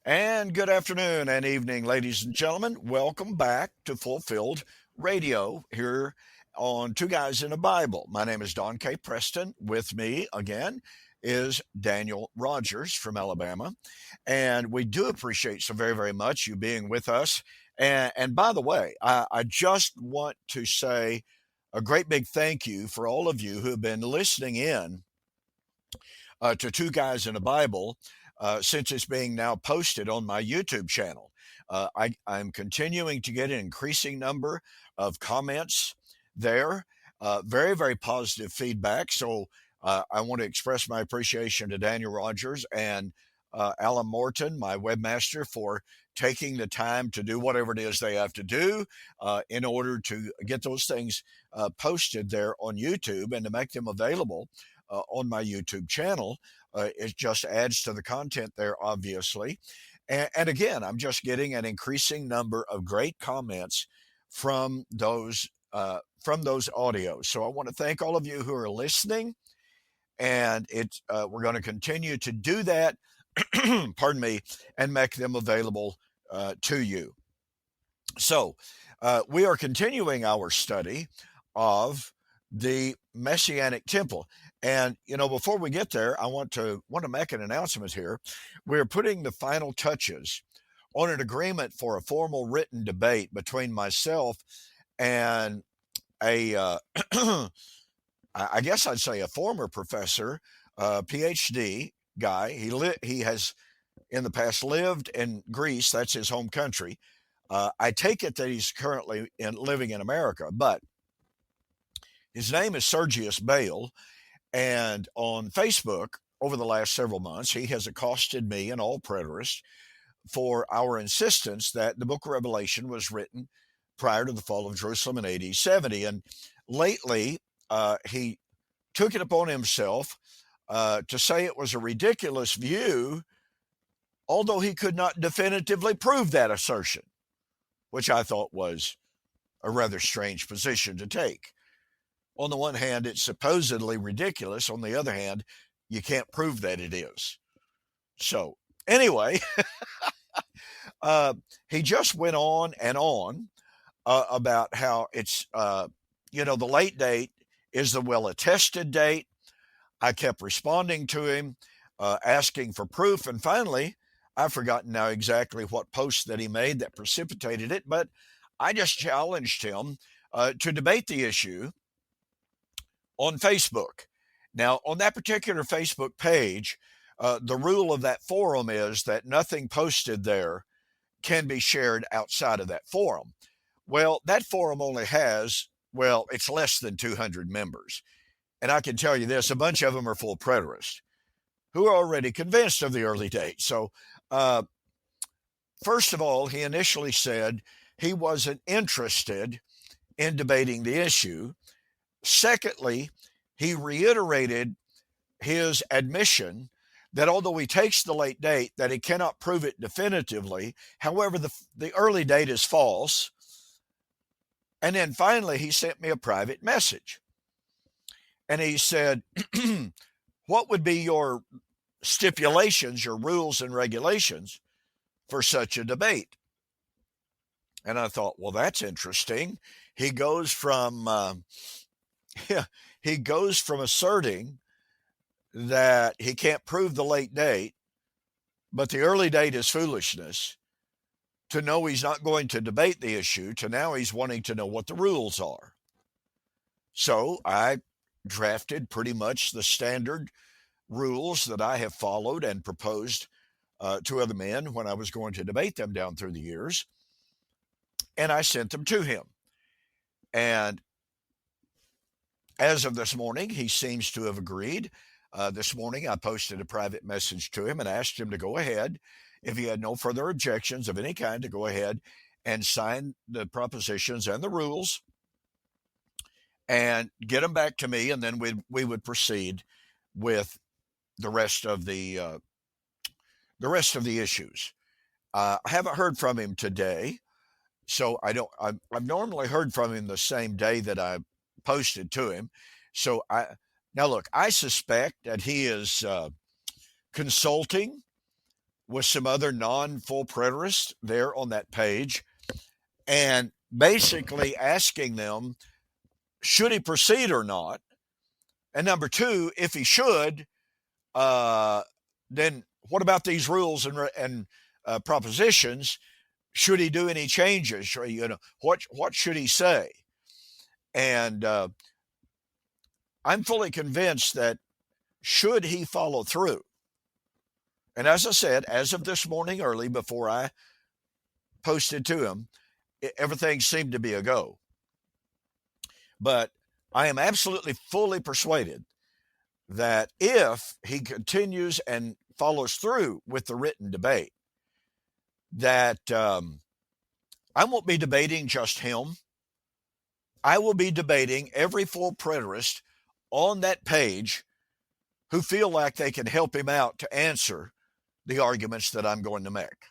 And good afternoon and evening, ladies and gentlemen. Welcome back to Fulfilled Radio here on Two Guys in a Bible. My name is Don K. Preston. With me again is Daniel Rogers from Alabama. And we do appreciate so very, very much you being with us. And by the way, I just want to say a great big thank you for all of you who have been listening in to Two Guys in a Bible since it's being now posted on my YouTube channel. I'm continuing to get an increasing number of comments there, very, very positive feedback. So I want to express my appreciation to Daniel Rogers and Alan Morton, my webmaster, for taking the time to do whatever it is they have to do in order to get those things posted there on YouTube and to make them available on my YouTube channel. It just adds to the content there, obviously. And again, I'm just getting an increasing number of great comments from those audios. So I want to thank all of you who are listening, and we're going to continue to do that. Pardon me, and make them available to you. So we are continuing our study of the Messianic Temple. And before we get there, I want to make an announcement here. We're putting the final touches on an agreement for a formal written debate between myself and a I guess I'd say a former professor, PhD guy. He has in the past lived in Greece. That's his home country. I take it that he's currently living in America, but his name is Sergius Bale, and on Facebook over the last several months, he has accosted me and all preterists for our insistence that the book of Revelation was written prior to the fall of Jerusalem in AD 70. And lately, he took it upon himself to say it was a ridiculous view, although he could not definitively prove that assertion, which I thought was a rather strange position to take. On the one hand, it's supposedly ridiculous. On the other hand, you can't prove that it is. So anyway, he just went on and on about how it's, the late date is the well-attested date. I kept responding to him, asking for proof. And finally, I've forgotten now exactly what post that he made that precipitated it, but I just challenged him to debate the issue on Facebook. Now, on that particular Facebook page, the rule of that forum is that nothing posted there can be shared outside of that forum. Well, that forum only has, it's less than 200 members. And I can tell you this, a bunch of them are full preterists who are already convinced of the early date. So, first of all, he initially said he wasn't interested in debating the issue. Secondly, he reiterated his admission that although he takes the late date, that he cannot prove it definitively. However, the early date is false. And then finally, he sent me a private message. And he said, what would be your stipulations, your rules and regulations for such a debate? And I thought, well, that's interesting. He goes from asserting that he can't prove the late date, but the early date is foolishness, to know he's not going to debate the issue, to now he's wanting to know what the rules are. So I drafted pretty much the standard rules that I have followed and proposed to other men when I was going to debate them down through the years. And I sent them to him. And as of this morning, he seems to have agreed. This morning, I posted a private message to him and asked him to go ahead, if he had no further objections of any kind, to go ahead and sign the propositions and the rules and get them back to me, and then we would proceed with the rest of the issues. I haven't heard from him today, so I've normally heard from him the same day that I posted to him. So now look, I suspect that he is consulting with some other non-full preterists there on that page, and basically asking them, should he proceed or not? And number two, if he should, then what about these rules and propositions? Should he do any changes? Or, what should he say? And I'm fully convinced that should he follow through, and as I said, as of this morning early, before I posted to him, everything seemed to be a go. But I am absolutely fully persuaded that if he continues and follows through with the written debate, that I won't be debating just him. I will be debating every full preterist on that page who feel like they can help him out to answer the arguments that I'm going to make.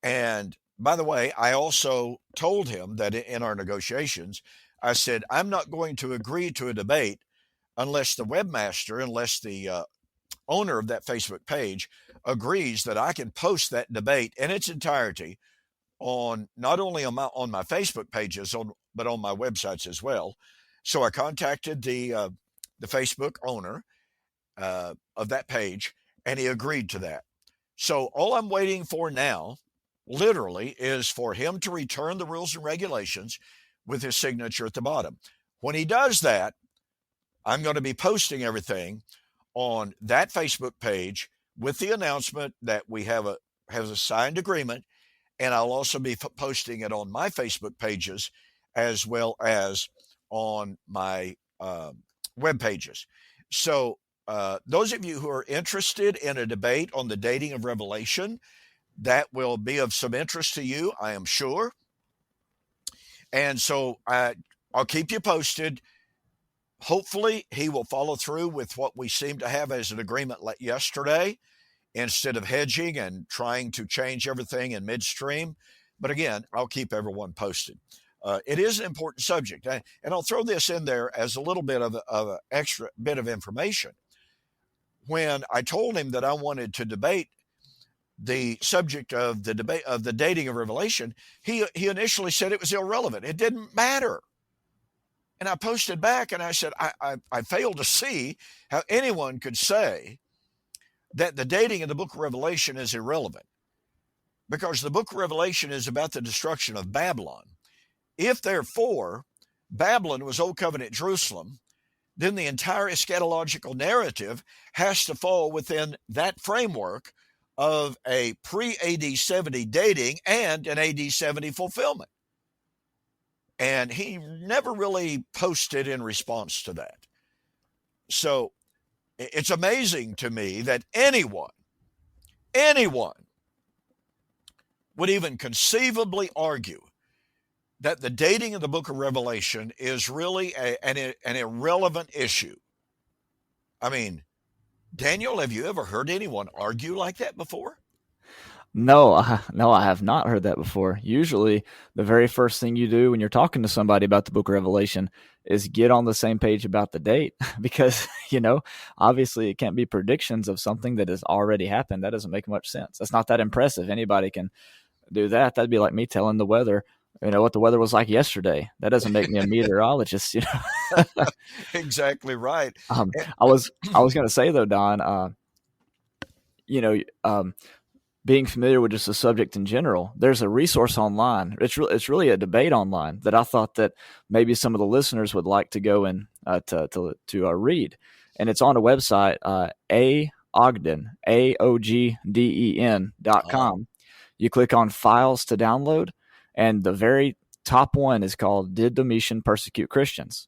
And by the way, I also told him that in our negotiations, I said, I'm not going to agree to a debate unless the webmaster, unless the owner of that Facebook page agrees that I can post that debate in its entirety on not only on my Facebook pages, but on my websites as well. So I contacted the Facebook owner of that page, and he agreed to that. So all I'm waiting for now, literally, is for him to return the rules and regulations with his signature at the bottom. When he does that, I'm going to be posting everything on that Facebook page with the announcement that we have a signed agreement, and I'll also be posting it on my Facebook pages as well as on my web pages. So those of you who are interested in a debate on the dating of Revelation, that will be of some interest to you, I am sure. And so I'll keep you posted. Hopefully, he will follow through with what we seem to have as an agreement yesterday, instead of hedging and trying to change everything in midstream. But again, I'll keep everyone posted. It is an important subject. And I'll throw this in there as a little bit of an extra bit of information. When I told him that I wanted to debate the subject of the debate of the dating of Revelation, he initially said it was irrelevant. It didn't matter. And I posted back and I said, I failed to see how anyone could say that the dating of the book of Revelation is irrelevant, because the book of Revelation is about the destruction of Babylon. If therefore Babylon was Old Covenant Jerusalem, then the entire eschatological narrative has to fall within that framework of a pre-AD 70 dating and an AD 70 fulfillment. And he never really posted in response to that. So it's amazing to me that anyone would even conceivably argue that the dating of the book of Revelation is really an irrelevant issue. I mean, Daniel, have you ever heard anyone argue like that before? No, I have not heard that before. Usually, the very first thing you do when you're talking to somebody about the book of Revelation is get on the same page about the date, because, obviously it can't be predictions of something that has already happened. That doesn't make much sense. That's not that impressive. Anybody can do that. That'd be like me telling the weather, what the weather was like yesterday. That doesn't make me a meteorologist, Exactly right. I was going to say though, Don, being familiar with just the subject in general, there's a resource online. It's really a debate online that I thought that maybe some of the listeners would like to go and to read, and it's on a website, Ogden, AOGDEN.com. You click on files to download, and the very top one is called "Did Domitian Persecute Christians?"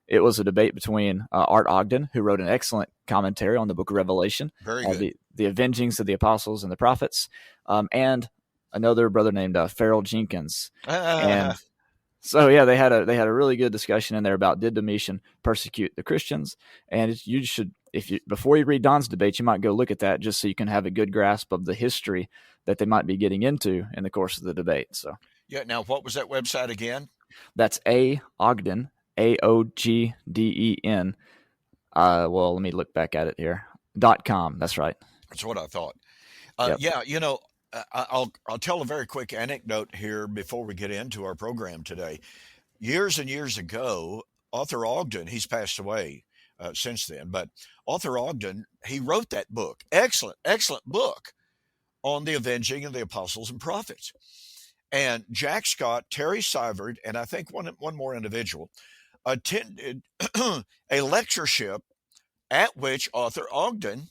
It was a debate between Art Ogden, who wrote an excellent commentary on the book of Revelation, Very good. The Avengings of the Apostles and the Prophets, and another brother named Farrell Jenkins. And so, yeah, they had a really good discussion in there about, did Domitian persecute the Christians? And you should, before you read Don's debate, you might go look at that just so you can have a good grasp of the history that they might be getting into in the course of the debate. So, yeah. Now, what was that website again? That's Ogden, AOGDEN. Well, let me look back at it here. .com. That's right. That's what I thought. Yep. Yeah, I'll tell a very quick anecdote here before we get into our program today. Years and years ago, Arthur Ogden, he's passed away since then, but Arthur Ogden, he wrote that book. Excellent, excellent book on the avenging of the apostles and prophets. And Jack Scott, Terry Seivert, and I think one more individual attended a lectureship at which Arthur Ogden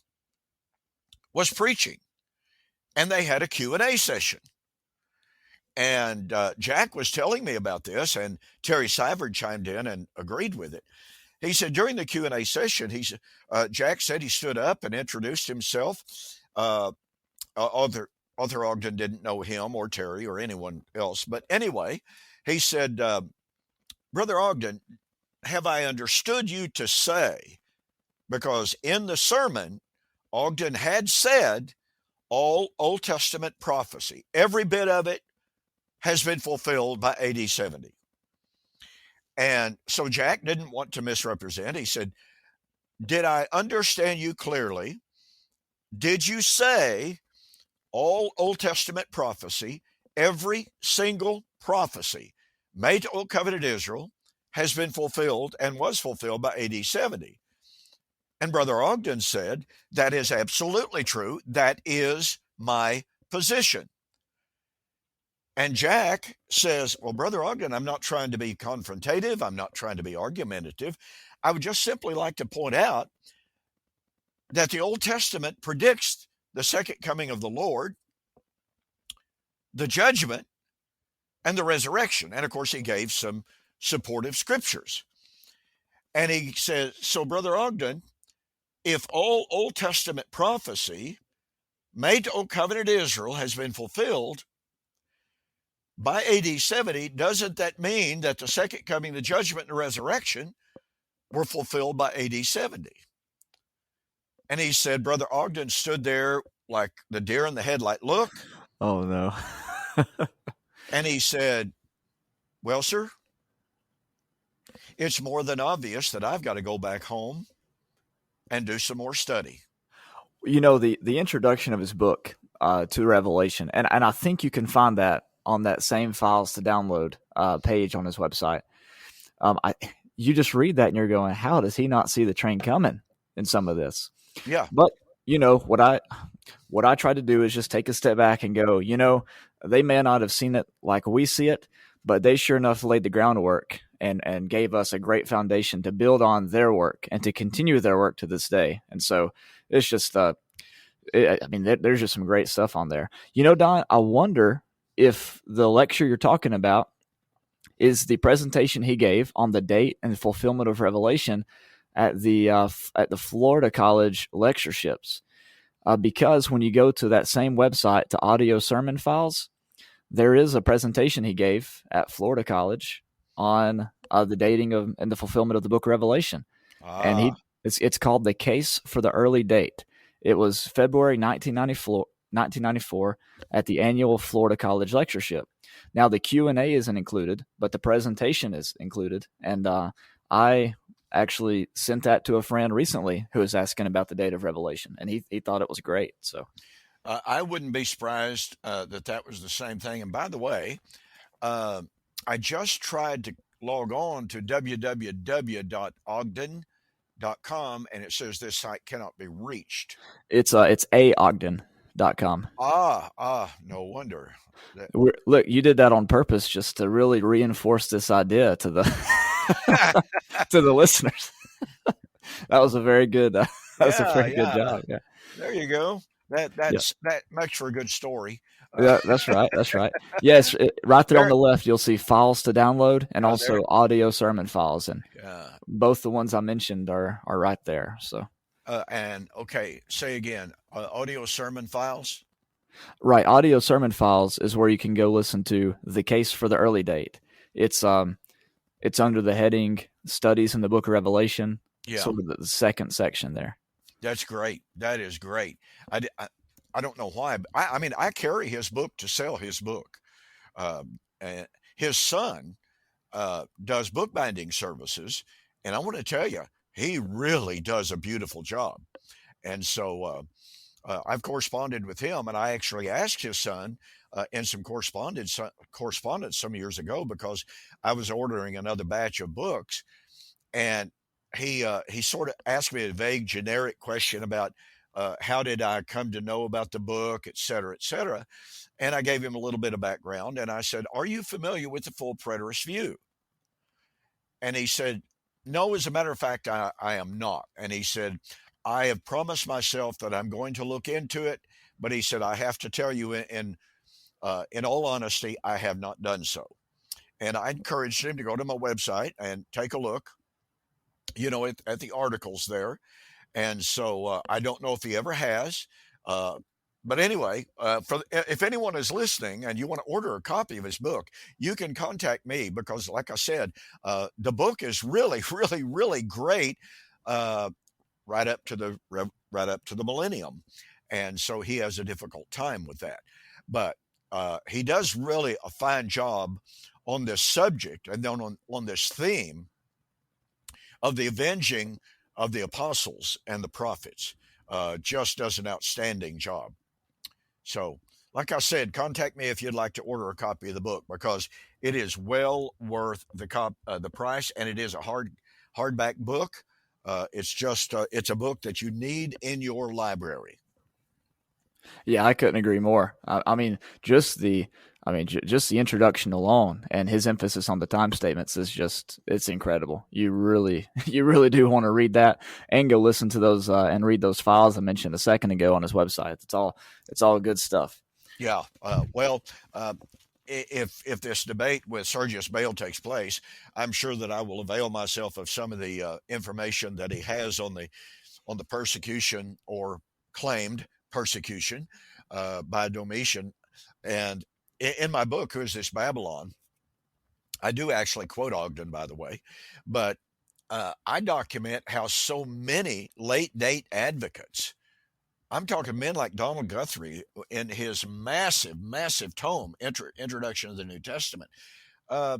was preaching, and they had a Q&A session. And Jack was telling me about this, and Terry Seivert chimed in and agreed with it. He said during the Q&A session, Jack said he stood up and introduced himself. Arthur Ogden didn't know him or Terry or anyone else. But anyway, he said, Brother Ogden, have I understood you to say, because in the sermon, Ogden had said all Old Testament prophecy, every bit of it, has been fulfilled by AD 70. And so Jack didn't want to misrepresent. He said, did I understand you clearly? Did you say all Old Testament prophecy, every single prophecy made to Old Covenant Israel has been fulfilled and was fulfilled by AD 70? And Brother Ogden said, that is absolutely true. That is my position. And Jack says, well, Brother Ogden, I'm not trying to be confrontative. I'm not trying to be argumentative. I would just simply like to point out that the Old Testament predicts the second coming of the Lord, the judgment, and the resurrection. And of course, he gave some supportive scriptures. And he says, so Brother Ogden, if all Old Testament prophecy made to Old Covenant Israel has been fulfilled by AD 70, doesn't that mean that the second coming, the judgment, and the resurrection were fulfilled by AD 70? And he said, Brother Ogden stood there like the deer in the headlight look. Oh, no. And he said, well, sir, it's more than obvious that I've got to go back home and do some more study. The introduction of his book to Revelation, and I think you can find that on that same files to download page on his website. You just read that and you're going, how does he not see the train coming in some of this? Yeah. But what I try to do is just take a step back and go, they may not have seen it like we see it, but they sure enough laid the groundwork and gave us a great foundation to build on their work and to continue their work to this day. And so it's just, there's just some great stuff on there. Don, I wonder if the lecture you're talking about is the presentation he gave on the date and fulfillment of Revelation at the Florida College lectureships. Because when you go to that same website to audio sermon files, there is a presentation he gave at Florida College on the dating of and the fulfillment of the book of Revelation. And it's called The Case for the Early Date. It was February 1994 at the annual Florida College lectureship. Now, the Q&A isn't included, but the presentation is included. And I actually sent that to a friend recently who was asking about the date of Revelation, and he thought it was great. So I wouldn't be surprised that was the same thing. And by the way, I just tried to log on to www.ogden.com, and it says this site cannot be reached. It's aogden.com. No wonder. Look, you did that on purpose just to really reinforce this idea to the to the listeners. That was a very good. That was a very good job. Yeah. There you go. That makes for a good story. Yeah, that's right. That's right. Yes, right there on the left, you'll see files to download and also audio sermon files, and both the ones I mentioned are right there. So, and okay, say again, audio sermon files. Right, audio sermon files is where you can go listen to The Case for the Early Date. It's under the heading Studies in the Book of Revelation. Yeah, sort of the second section there. That's great. That is great. I don't know why, but I carry his book to sell his book. And his son does bookbinding services, and I want to tell you, he really does a beautiful job. And so I've corresponded with him, and I actually asked his son in some correspondence some years ago because I was ordering another batch of books, and he sort of asked me a vague, generic question about how did I come to know about the book, et cetera, et cetera. And I gave him a little bit of background, and I said, "Are you familiar with the full preterist view?" And he said, "No, as a matter of fact, I am not." And he said, "I have promised myself that I'm going to look into it, but," he said, "I have to tell you in all honesty, I have not done so." And I encouraged him to go to my website and take a look, at the articles there. And so I don't know if he ever has. Uh, but anyway, if anyone is listening and you want to order a copy of his book, you can contact me because, like I said, the book is really, really, really great, uh, right up to the millennium, and so he has a difficult time with that. But he does really a fine job on this subject and then on this theme of the avenging of the apostles and the prophets. Just does an outstanding job. So, like I said, contact me if you'd like to order a copy of the book because it is well worth the price, and it is a hardback book. It's a book that you need in your library. Yeah, I couldn't agree more. I mean, just the introduction alone and his emphasis on the time statements is it's incredible. You really, you really do want to read that and go listen to those and read those files I mentioned a second ago on his website. It's all good stuff. Yeah. If this debate with Sergius Bale takes place, I'm sure that I will avail myself of some of the information that he has on the persecution or claimed persecution by Domitian. And in my book, Who is This Babylon? I do actually quote Ogden, by the way, but I document how so many late date advocates, I'm talking men like Donald Guthrie in his massive, massive tome, Introduction to the New Testament, uh,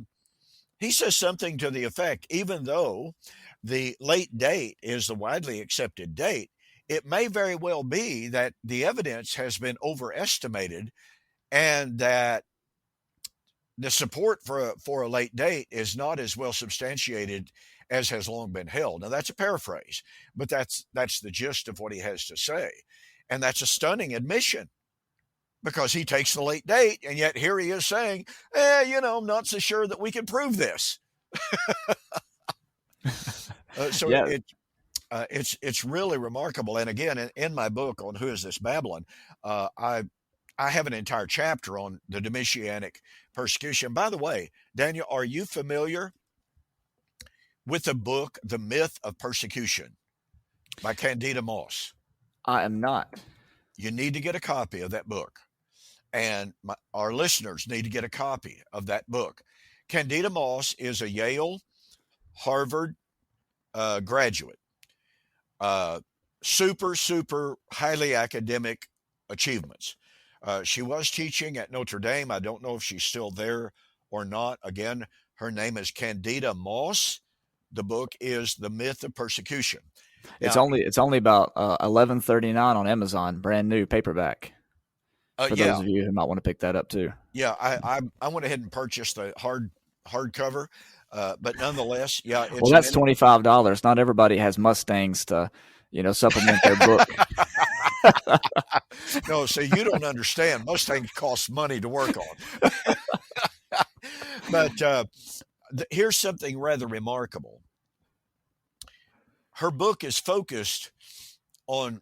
he says something to the effect, even though the late date is the widely accepted date, it may very well be that the evidence has been overestimated and that the support for a late date is not as well substantiated as has long been held. Now that's a paraphrase, but that's the gist of what he has to say. And that's a stunning admission because he takes the late date, and yet here he is saying, I'm not so sure that we can prove this. So Yeah, it's really remarkable. And again, in my book on Who is This Babylon, I have an entire chapter on the Domitianic persecution. By the way, Daniel, are you familiar with the book The Myth of Persecution by Candida Moss? I am not. You need to get a copy of that book, and our listeners need to get a copy of that book. Candida Moss is a Yale, Harvard graduate, super, super highly academic achievements. She was teaching at Notre Dame. I don't know if she's still there or not. Again, her name is Candida Moss. The book is The Myth of Persecution. Now, It's only about $11.39 on Amazon, brand new paperback. For those yeah, of you who might want to pick that up too. yeah, I went ahead and purchased the hardcover, but nonetheless, yeah, Well, it's an that's $25. Not everybody has Mustangs to, supplement their book. no. So you don't understand. Most things cost money to work on, but here's something rather remarkable. Her book is focused on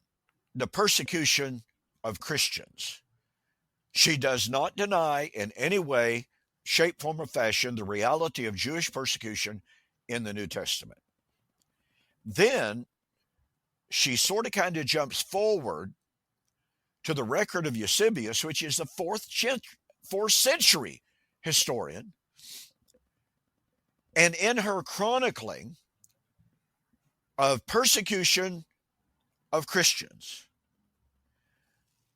the persecution of Christians. She does not deny in any way, shape, form, or fashion the reality of Jewish persecution in the New Testament. Then she sort of kind of jumps forward to the record of Eusebius, which is the fourth century historian. And in her chronicling of persecution of Christians,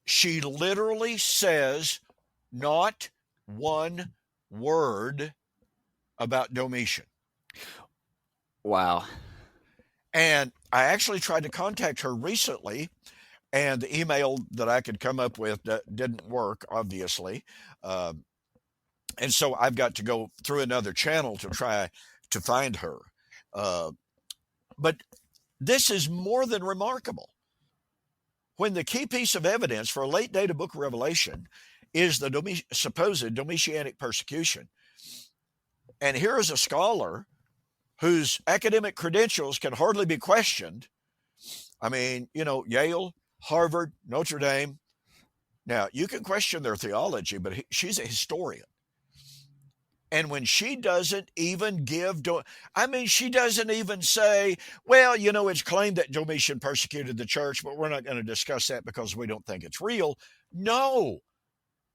she literally says not one word about Domitian. Wow. And I actually tried to contact her recently, and the email that I could come up with didn't work, obviously. Uh, and so I've got to go through another channel to try to find her. Uh, but this is more than remarkable. When the key piece of evidence for a late date of Book of Revelation is the supposed Domitianic persecution, and here is a scholar whose academic credentials can hardly be questioned. I mean, Yale, Harvard, Notre Dame. Now, you can question their theology, but she's a historian. And when she doesn't even she doesn't even say, well, it's claimed that Domitian persecuted the church, but we're not going to discuss that because we don't think it's real. No,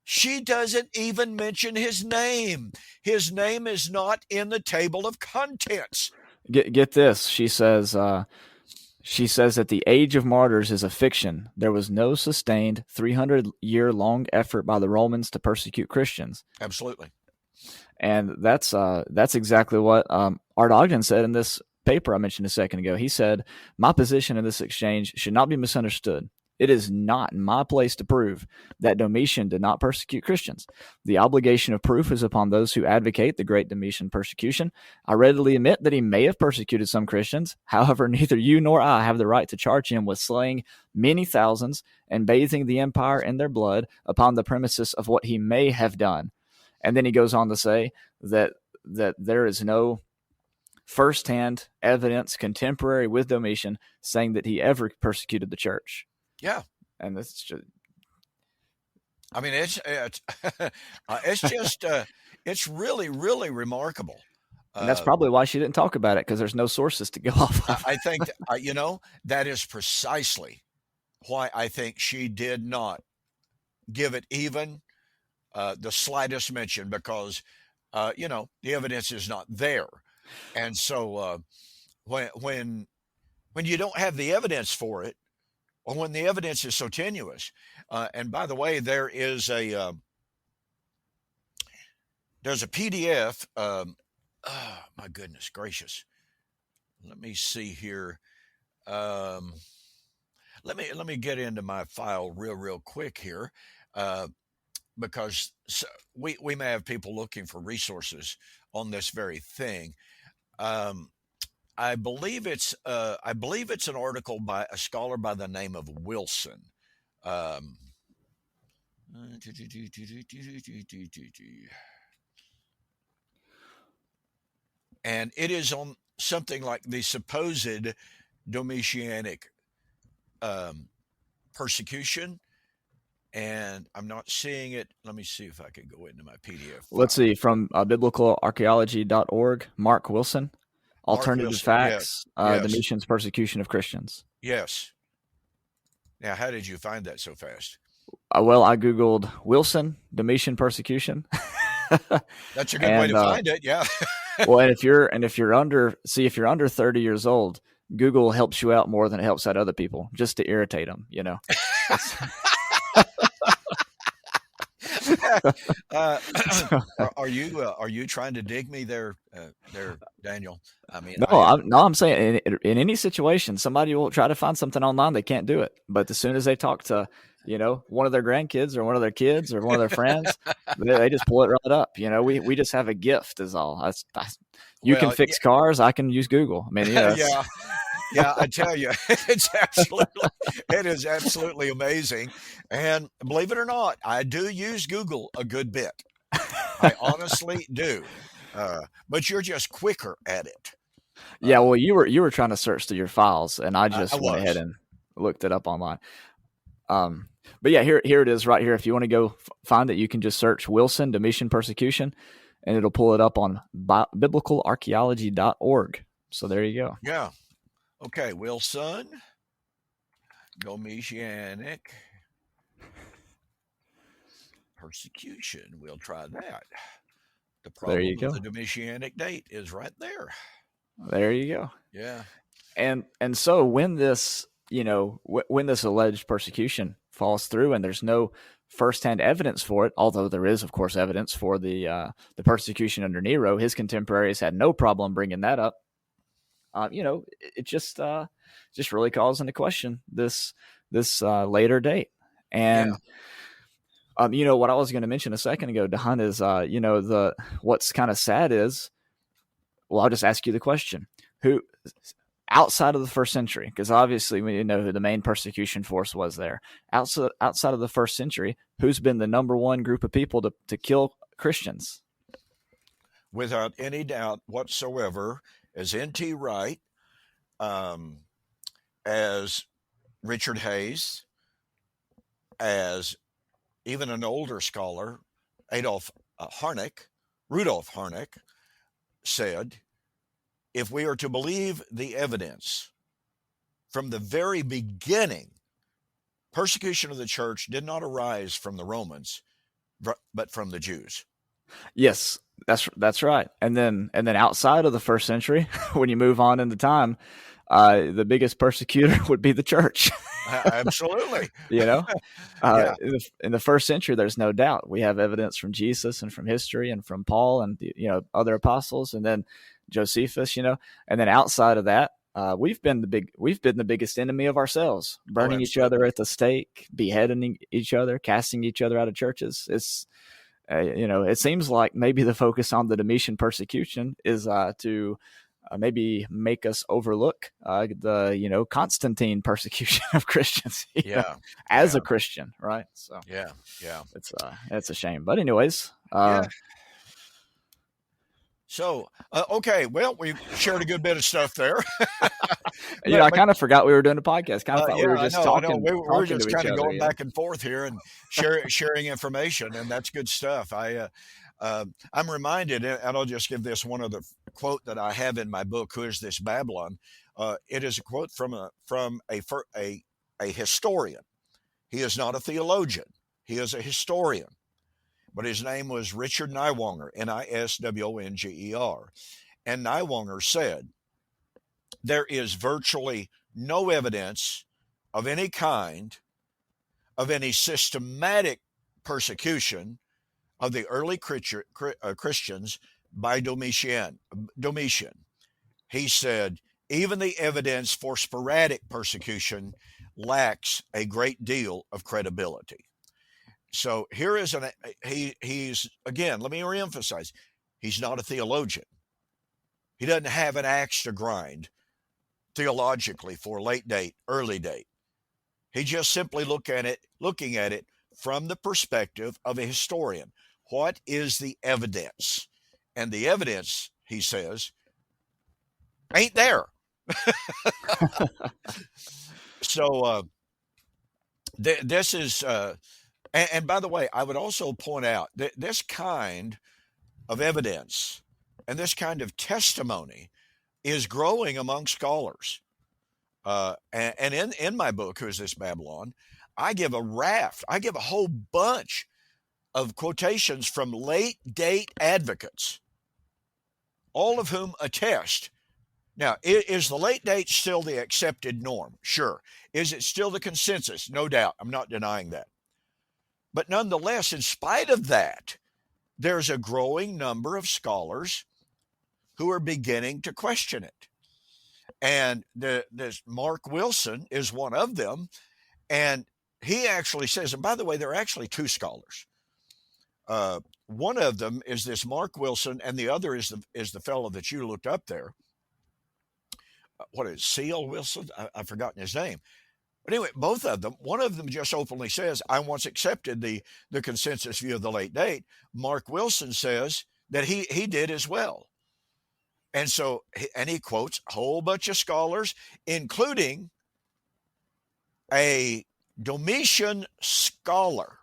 she doesn't even mention his name. His name is not in the table of contents. Get this. She says that the age of martyrs is a fiction. There was no sustained 300-year-long effort by the Romans to persecute Christians. Absolutely. And that's exactly what Art Ogden said in this paper I mentioned a second ago. He said, my position in this exchange should not be misunderstood. It is not my place to prove that Domitian did not persecute Christians. The obligation of proof is upon those who advocate the great Domitian persecution. I readily admit that he may have persecuted some Christians. However, neither you nor I have the right to charge him with slaying many thousands and bathing the empire in their blood upon the premises of what he may have done. And then he goes on to say that there is no firsthand evidence contemporary with Domitian saying that he ever persecuted the church. Yeah. And that's just, I mean, it's just, it's really, really remarkable. And that's probably why she didn't talk about it, because there's no sources to go off of. I think, that is precisely why I think she did not give it even the slightest mention, because, the evidence is not there. And so when you don't have the evidence for it, or when the evidence is so tenuous, and by the way, there's a PDF. Oh, my goodness gracious! Let me see here. Let me get into my file real quick here, because we may have people looking for resources on this very thing. I believe it's an article by a scholar by the name of Wilson. And it is on something like the supposed Domitianic persecution. And I'm not seeing it. Let me see if I can go into my PDF file. Let's see, from biblicalarchaeology.org, Mark Wilson. Alternative facts, yes. Domitian's persecution of Christians. Yes. Now, how did you find that so fast? Well, I Googled Wilson, Domitian persecution. That's a good way to find it. Yeah. Well, and if you're under 30 years old, Google helps you out more than it helps out other people, just to irritate them, Are you trying to dig me there, Daniel? I mean, I'm saying in any situation, somebody will try to find something online. They can't do it, but as soon as they talk to, one of their grandkids or one of their kids or one of their friends, they just pull it right up. We just have a gift, is all. You can fix cars. I can use Google. I mean, yeah, I tell you, it is absolutely amazing. And believe it or not, I do use Google a good bit. I honestly do. But you're just quicker at it. Yeah, well, you were trying to search through your files, and I just went ahead and looked it up online. But yeah, here it is right here. If you want to go find it, you can just search Wilson Domitian persecution, and it'll pull it up on biblicalarchaeology.org. So there you go. Yeah. Okay, Wilson Domitianic persecution. We'll try that. The problem of the Domitianic date is right there. There you go. Yeah. And so when this, when this alleged persecution falls through and there's no firsthand evidence for it, although there is, of course, evidence for the persecution under Nero, his contemporaries had no problem bringing that up. It just really calls into question this this later date. Yeah. And what I was going to mention a second ago, Don, is what's kind of sad is, well, I'll just ask you the question: who outside of the first century, because obviously we know who the main persecution force was there. Outside of the first century, who's been the number one group of people to kill Christians? Without any doubt whatsoever, as N.T. Wright, as Richard Hayes, as even an older scholar, Rudolf Harnack, said, if we are to believe the evidence from the very beginning, persecution of the church did not arise from the Romans, but from the Jews. Yes, that's right. And then outside of the first century, when you move on into time, the biggest persecutor would be the church. Absolutely. Yeah. In the first century, there's no doubt. We have evidence from Jesus and from history and from Paul and other apostles, and then Josephus. And then outside of that, we've been the biggest enemy of ourselves, burning each other at the stake, beheading each other, casting each other out of churches. It's it seems like maybe the focus on the Domitian persecution is to maybe make us overlook the Constantine persecution of Christians as a Christian, right? So it's a shame, but anyways, so okay, well, we've shared a good bit of stuff there. I kind of forgot we were doing a podcast. Kind of thought we were just talking. We were just kind of other, going back and forth here and sharing information, and that's good stuff. I'm reminded, and I'll just give this one other quote that I have in my book, Who Is This Babylon? It is a quote from a historian. He is not a theologian. He is a historian. But his name was Richard Niewanger, Niswonger. And Niewanger said, there is virtually no evidence of any kind of any systematic persecution of the early Christians by Domitian. He said, even the evidence for sporadic persecution lacks a great deal of credibility. So here is he's again, let me reemphasize, he's not a theologian. He doesn't have an axe to grind theologically for late date, early date. He just simply looking at it from the perspective of a historian. What is the evidence? And the evidence, he says, ain't there. So this is, and by the way, I would also point out that this kind of evidence and this kind of testimony is growing among scholars. And in my book, Who Is This Babylon? I give a whole bunch of quotations from late date advocates, all of whom attest. Now, is the late date still the accepted norm? Sure. Is it still the consensus? No doubt. I'm not denying that. But nonetheless, in spite of that, there's a growing number of scholars who are beginning to question it. And this Mark Wilson is one of them. And he actually says, and by the way, there are actually two scholars. One of them is this Mark Wilson, and the other is the fellow that you looked up there. What is C.L. Wilson? I've forgotten his name. But anyway, both of them, one of them just openly says, I once accepted the consensus view of the late date. Mark Wilson says that he did as well. And so, and he quotes a whole bunch of scholars, including a Domitian scholar,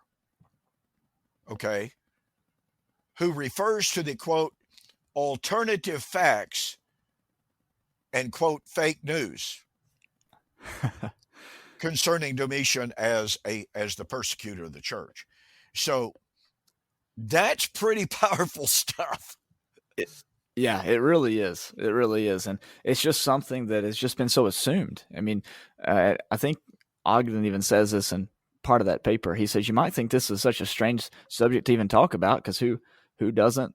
okay, who refers to the, quote, alternative facts and, quote, fake news concerning Domitian as the persecutor of the church. So that's pretty powerful stuff. Yeah, it really is. It really is. And it's just something that has just been so assumed. I mean, I think Ogden even says this in part of that paper. He says, you might think this is such a strange subject to even talk about, because who doesn't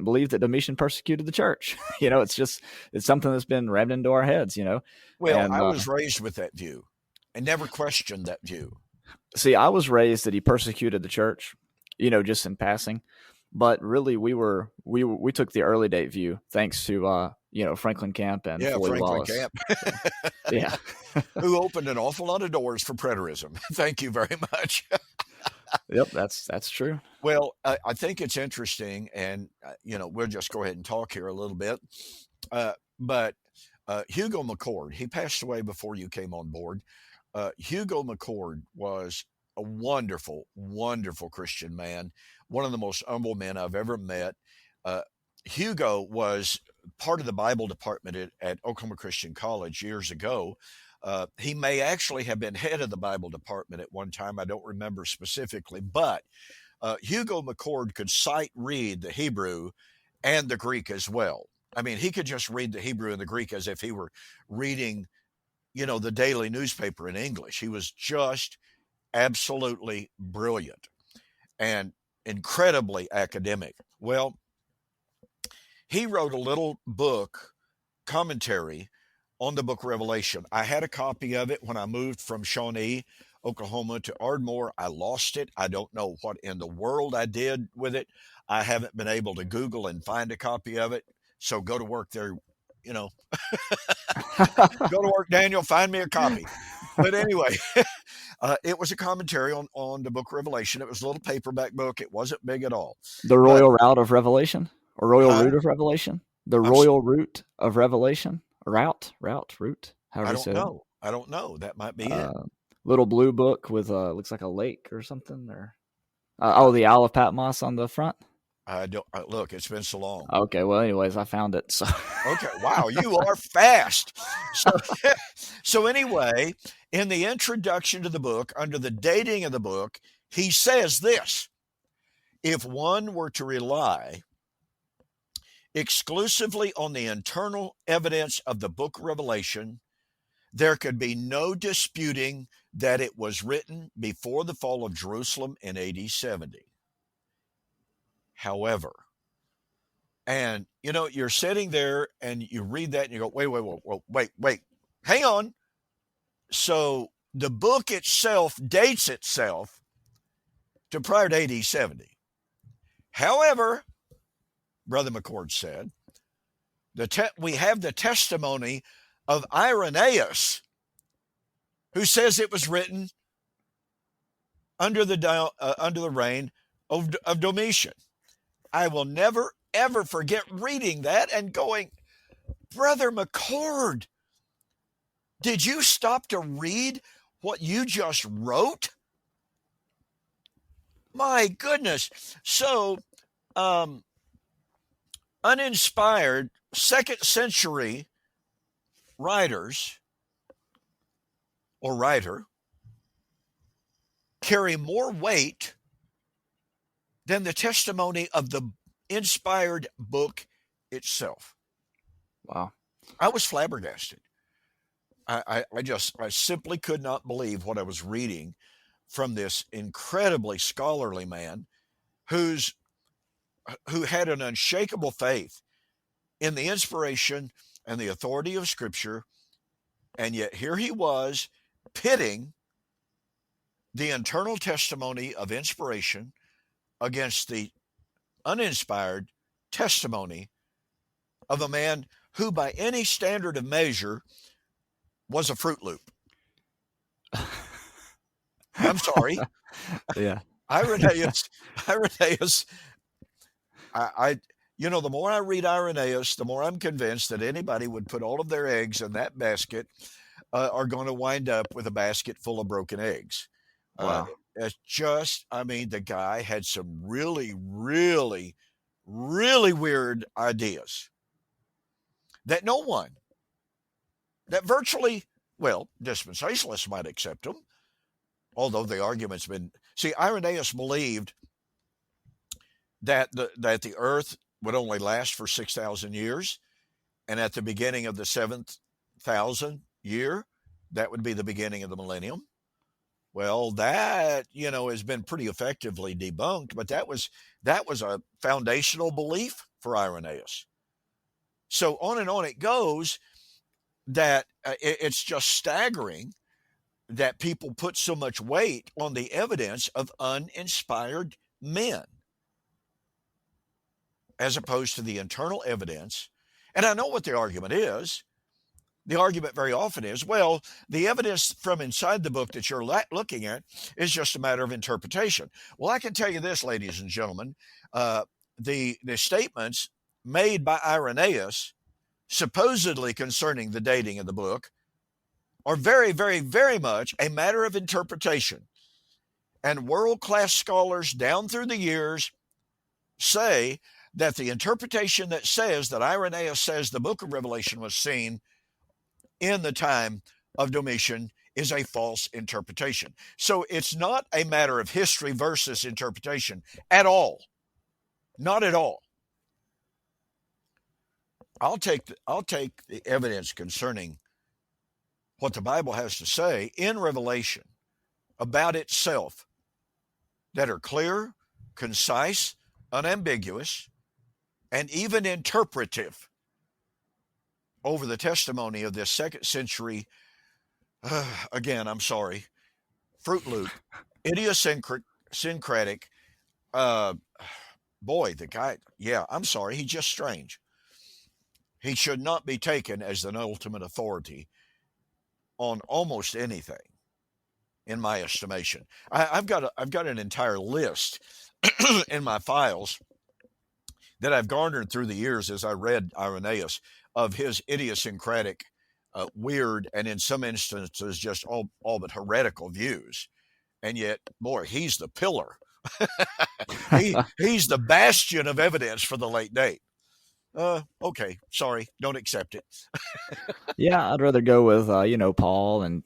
believe that Domitian persecuted the church? It's something that's been rammed into our heads, Well, and I was raised with that view. and never questioned that view. See, I was raised that he persecuted the church, just in passing. But really, we took the early date view, thanks to Franklin Camp and Yeah, Floyd Franklin Wallace. Camp, So, yeah, who opened an awful lot of doors for preterism. Thank you very much. yep, that's true. Well, I think it's interesting, and we'll just go ahead and talk here a little bit. But Hugo McCord, he passed away before you came on board. Hugo McCord was a wonderful, wonderful Christian man, one of the most humble men I've ever met. Uh, Hugo was part of the Bible department at Oklahoma Christian College years ago. He may actually have been head of the Bible department at one time. I don't remember specifically, but Hugo McCord could sight read the Hebrew and the Greek as well. I mean, he could just read the Hebrew and the Greek as if he were reading, the daily newspaper in English. He was just absolutely brilliant and incredibly academic. Well, he wrote a little book commentary on the book of Revelation. I had a copy of it when I moved from Shawnee, Oklahoma to Ardmore. I lost it. I don't know what in the world I did with it. I haven't been able to Google and find a copy of it. So go to work there, go to work, Daniel, find me a copy. But anyway, it was a commentary on the book of Revelation. It was a little paperback book. It wasn't big at all. The But, Royal Route of Revelation, or Royal huh? Root of Revelation, the I'm, Royal Root of Revelation, route, however I you don't say that. know. I don't know. That might be it. Little blue book with looks like a lake or something, or I, the Isle of Patmos on the front. I don't look. It's been so long. Okay, well, anyways, I found it. So Okay, wow, you are fast. So, so anyway, in the introduction to the book, under the dating of the book, he says this: if one were to rely exclusively on the internal evidence of the book of Revelation, there could be no disputing that it was written before the fall of Jerusalem in AD 70. However, and you're sitting there and you read that and you go, wait, hang on. So the book itself dates itself to prior to AD 70. However, Brother McCord said, we have the testimony of Irenaeus, who says it was written under the reign of Domitian. I will never, ever forget reading that and going, Brother McCord, did you stop to read what you just wrote? My goodness. So, uninspired second century writers or writer carry more weight than the testimony of the inspired book itself. wow. I was flabbergasted. I simply could not believe what I was reading from this incredibly scholarly man who had an unshakable faith in the inspiration and the authority of Scripture, and yet here he was pitting the internal testimony of inspiration against the uninspired testimony of a man who, by any standard of measure, was a Fruit Loop. I'm sorry. Yeah. Irenaeus, the more I read Irenaeus, the more I'm convinced that anybody would put all of their eggs in that basket are going to wind up with a basket full of broken eggs. Wow. It's just, the guy had some really, really, really weird ideas that virtually, dispensationalists might accept them, although the argument's been, Irenaeus believed that the earth would only last for 6,000 years, and at the beginning of the 7,000 year, that would be the beginning of the millennium. Well, that, has been pretty effectively debunked, but that was a foundational belief for Irenaeus. So on and on it goes, that it's just staggering that people put so much weight on the evidence of uninspired men as opposed to the internal evidence. And I know what the argument is. The argument very often is, well, the evidence from inside the book that you're looking at is just a matter of interpretation. Well, I can tell you this, ladies and gentlemen, the statements made by Irenaeus, supposedly concerning the dating of the book, are very, very, very much a matter of interpretation. And world-class scholars down through the years say that the interpretation that says that Irenaeus says the book of Revelation was seen in the time of Domitian is a false interpretation. So it's not a matter of history versus interpretation at all. Not at all. I'll take the evidence concerning what the Bible has to say in Revelation about itself that are clear, concise, unambiguous, and even interpretive over the testimony of this second century, again, I'm sorry, Fruit Loop, idiosyncratic, boy, the guy, yeah, I'm sorry, he's just strange. He should not be taken as an ultimate authority on almost anything, in my estimation. I've got an entire list in my files that I've garnered through the years as I read Irenaeus of his idiosyncratic, weird, and in some instances just all but heretical views. And yet, boy, he's the pillar. He's the bastion of evidence for the late date. Okay, sorry, don't accept it. Yeah, I'd rather go with Paul and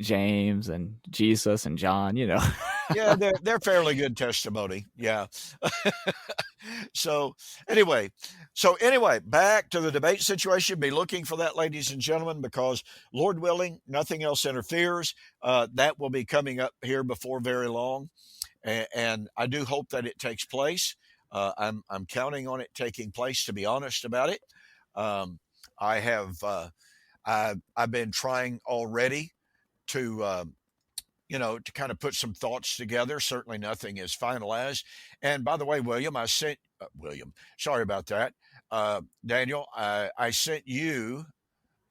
James and Jesus and John. Yeah, they're fairly good testimony. Yeah. So anyway, back to the debate situation. Be looking for that, ladies and gentlemen, because Lord willing, nothing else interferes. That will be coming up here before very long, and I do hope that it takes place. I'm counting on it taking place, to be honest about it. I have I've been trying already to to kind of put some thoughts together. Certainly nothing is finalized. And by the way, William, I sent William. Sorry about that, Daniel. I sent you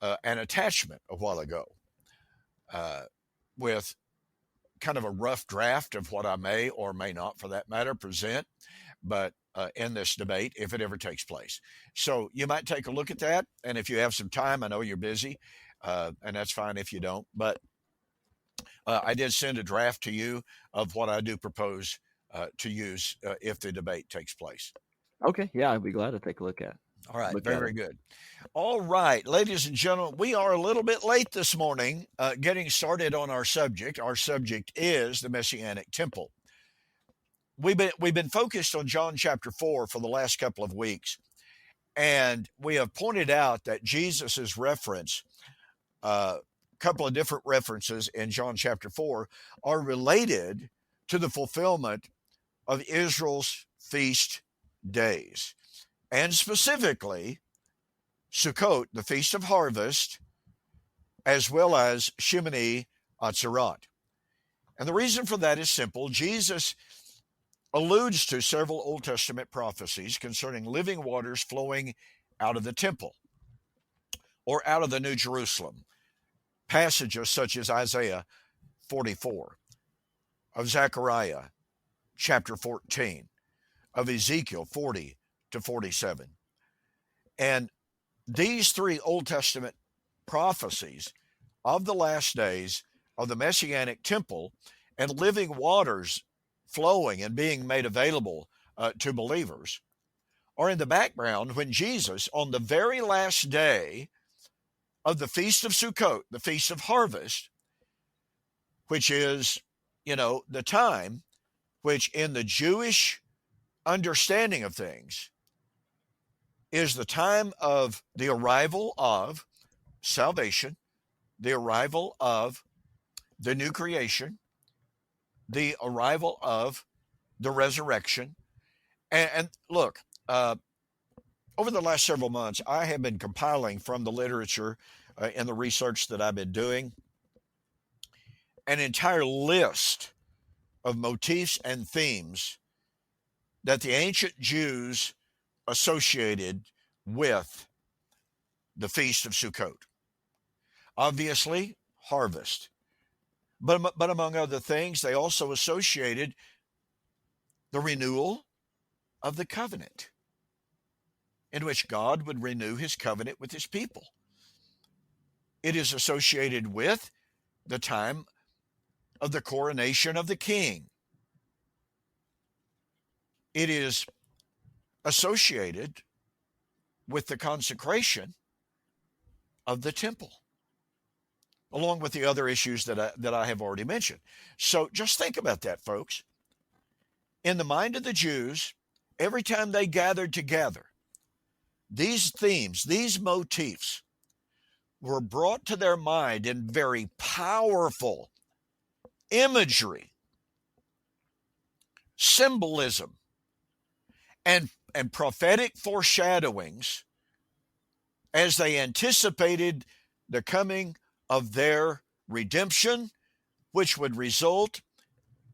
an attachment a while ago with kind of a rough draft of what I may or may not, for that matter, present, but in this debate, if it ever takes place. So you might take a look at that. And if you have some time, I know you're busy, and that's fine if you don't. But I did send a draft to you of what I do propose to use if the debate takes place. Okay, yeah, I'd be glad to take a look at. All right, Look very, at very it. good. All right, ladies and gentlemen, we are a little bit late this morning getting started on our subject. Our subject is the Messianic Temple. We've been focused on John chapter 4 for the last couple of weeks, and we have pointed out that Jesus's reference, a couple of different references in John chapter 4, are related to the fulfillment of Israel's feast days, and specifically Sukkot, the Feast of Harvest, as well as Shemini Atzeret. And the reason for that is simple. Jesus alludes to several Old Testament prophecies concerning living waters flowing out of the temple or out of the New Jerusalem. Passages such as Isaiah 44, of Zechariah chapter 14, of Ezekiel 40 to 47. And these three Old Testament prophecies of the last days of the Messianic temple and living waters flowing and being made available to believers are in the background when Jesus, on the very last day of the Feast of Sukkot, the Feast of Harvest, which is, the time which in the Jewish understanding of things is the time of the arrival of salvation, the arrival of the new creation, the arrival of the resurrection. And look, over the last several months, I have been compiling from the literature and the research that I've been doing an entire list of motifs and themes that the ancient Jews associated with the Feast of Sukkot. Obviously, harvest. But among other things, they also associated the renewal of the covenant, in which God would renew his covenant with his people. It is associated with the time of the coronation of the king. It is associated with the consecration of the temple, along with the other issues that I have already mentioned. So just think about that, folks. In the mind of the Jews, every time they gathered together, these themes, these motifs were brought to their mind in very powerful imagery, symbolism, and prophetic foreshadowings as they anticipated the coming of their redemption, which would result,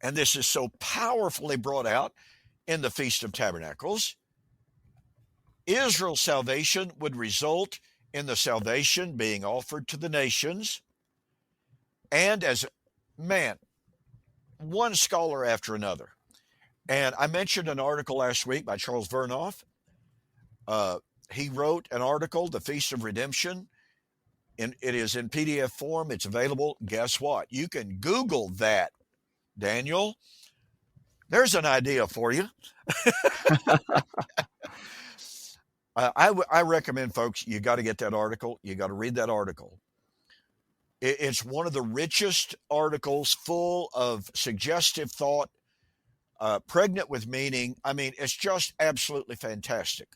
and this is so powerfully brought out in the Feast of Tabernacles, Israel's salvation would result in the salvation being offered to the nations. And as, man, one scholar after another. And I mentioned an article last week by Charles Vernoff. He wrote an article, The Feast of Redemption. It is in PDF form. It's available. Guess what? You can Google that, Daniel. There's an idea for you. I recommend, folks, you got to get that article. You got to read that article. It's one of the richest articles, full of suggestive thought, pregnant with meaning. I mean, it's just absolutely fantastic.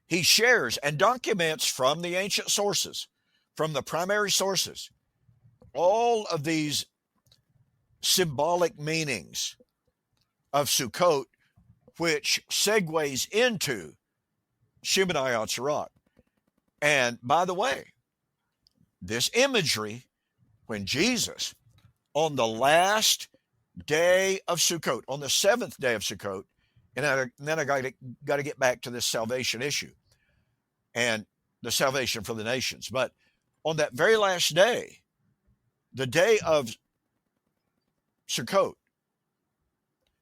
He shares and documents from the ancient sources, from the primary sources, all of these symbolic meanings of Sukkot, which segues into Shemini Atzeret. And by the way, this imagery, when Jesus, on the last day of Sukkot, on the seventh day of Sukkot, and then I got to get back to this salvation issue and the salvation for the nations. But on that very last day, the day of Sukkot,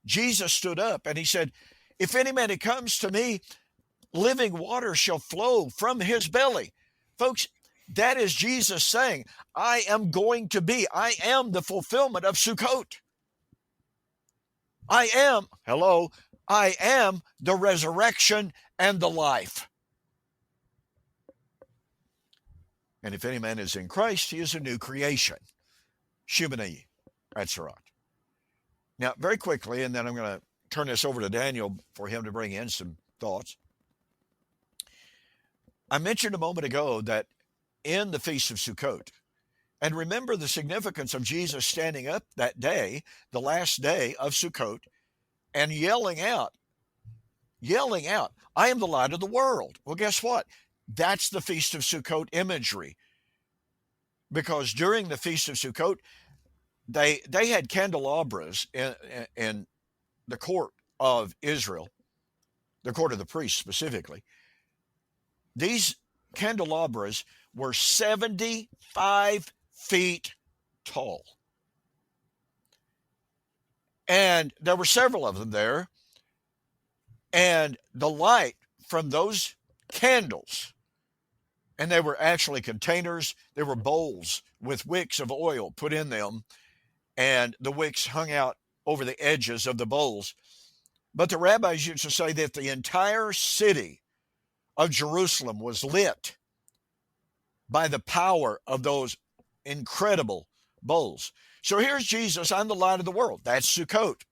Jesus stood up and he said, if any man that comes to me, living water shall flow from his belly. Folks, that is Jesus saying, I am the fulfillment of Sukkot. I am the resurrection and the life. And if any man is in Christ, he is a new creation. Shemini Atzeret. Now, very quickly, and then I'm going to turn this over to Daniel for him to bring in some thoughts. I mentioned a moment ago that in the Feast of Sukkot, and remember the significance of Jesus standing up that day, the last day of Sukkot, and yelling out, I am the light of the world. Well, guess what? That's the Feast of Sukkot imagery. Because during the Feast of Sukkot, they had candelabras in the court of Israel, the court of the priests specifically. These candelabras were 75 feet tall. And there were several of them there. And the light from those candles, and they were actually containers, they were bowls with wicks of oil put in them, and the wicks hung out over the edges of the bowls. But the rabbis used to say that the entire city of Jerusalem was lit by the power of those incredible bowls. So here's Jesus, I'm the light of the world. That's Sukkot.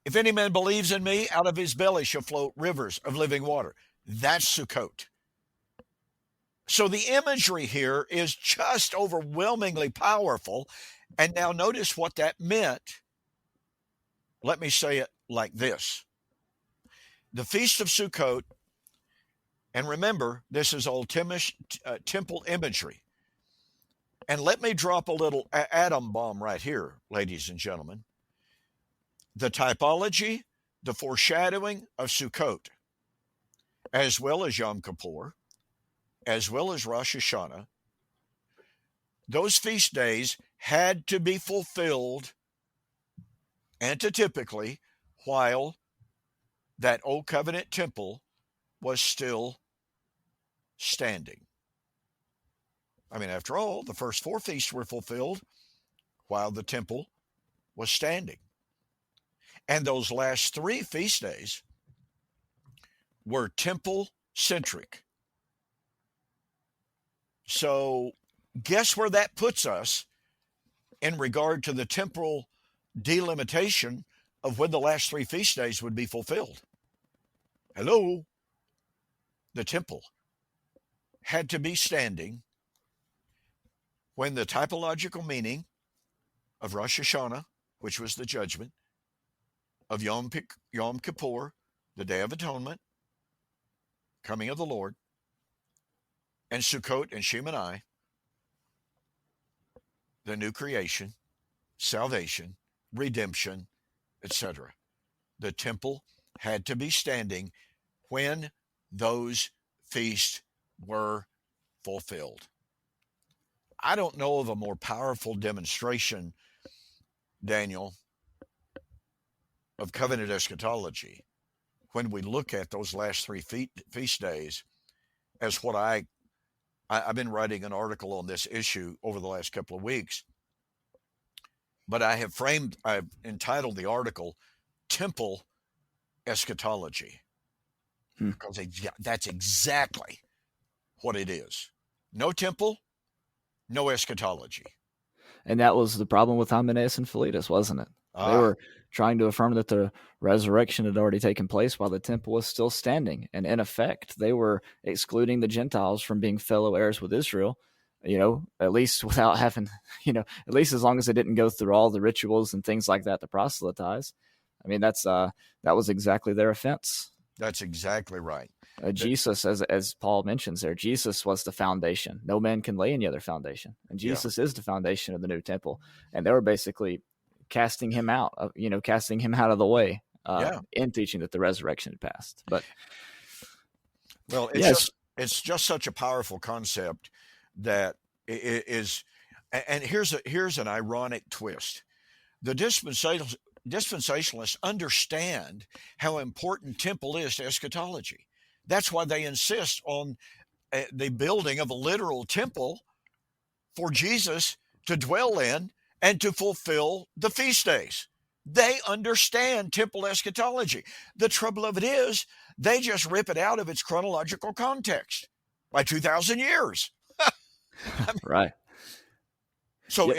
If any man believes in me, out of his belly shall flow rivers of living water. That's Sukkot. So the imagery here is just overwhelmingly powerful. And now notice what that meant. Let me say it like this. The Feast of Sukkot, and remember, this is Old temple imagery. And let me drop a little atom bomb right here, ladies and gentlemen. The typology, the foreshadowing of Sukkot, as well as Yom Kippur, as well as Rosh Hashanah, those feast days had to be fulfilled antitypically while that Old Covenant temple was still standing. I mean, after all, the first 4 feasts were fulfilled while the temple was standing. And those last 3 feast days were temple-centric. So guess where that puts us in regard to the temporal delimitation of when the last 3 feast days would be fulfilled? Hello? The temple had to be standing when the typological meaning of Rosh Hashanah, which was the judgment, of Yom Kippur, the Day of Atonement, coming of the Lord, and Sukkot and Shemonai, the new creation, salvation, redemption, etc. The temple had to be standing when those feasts were fulfilled. I don't know of a more powerful demonstration, Daniel, of covenant eschatology when we look at those last 3 feast days as what I've been writing an article on this issue over the last couple of weeks, but I've entitled the article Temple Eschatology, because that's exactly what it is. No temple, no eschatology. And that was the problem with Hymenaeus and Philetus, wasn't it? They were trying to affirm that the resurrection had already taken place while the temple was still standing. And in effect, they were excluding the Gentiles from being fellow heirs with Israel, at least without having, at least as long as they didn't go through all the rituals and things like that to proselytize. I mean, that was exactly their offense. That's exactly right. Jesus, as Paul mentions there, Jesus was the foundation. No man can lay any other foundation. And Jesus is the foundation of the new temple. And they were basically casting him out of the way in teaching that the resurrection had passed. But it's just such a powerful concept that it is. And here's an ironic twist. The dispensationalists understand how important temple is to eschatology. That's why they insist on the building of a literal temple for Jesus to dwell in and to fulfill the feast days. They understand temple eschatology. The trouble of it is they just rip it out of its chronological context by 2,000 years. Right. So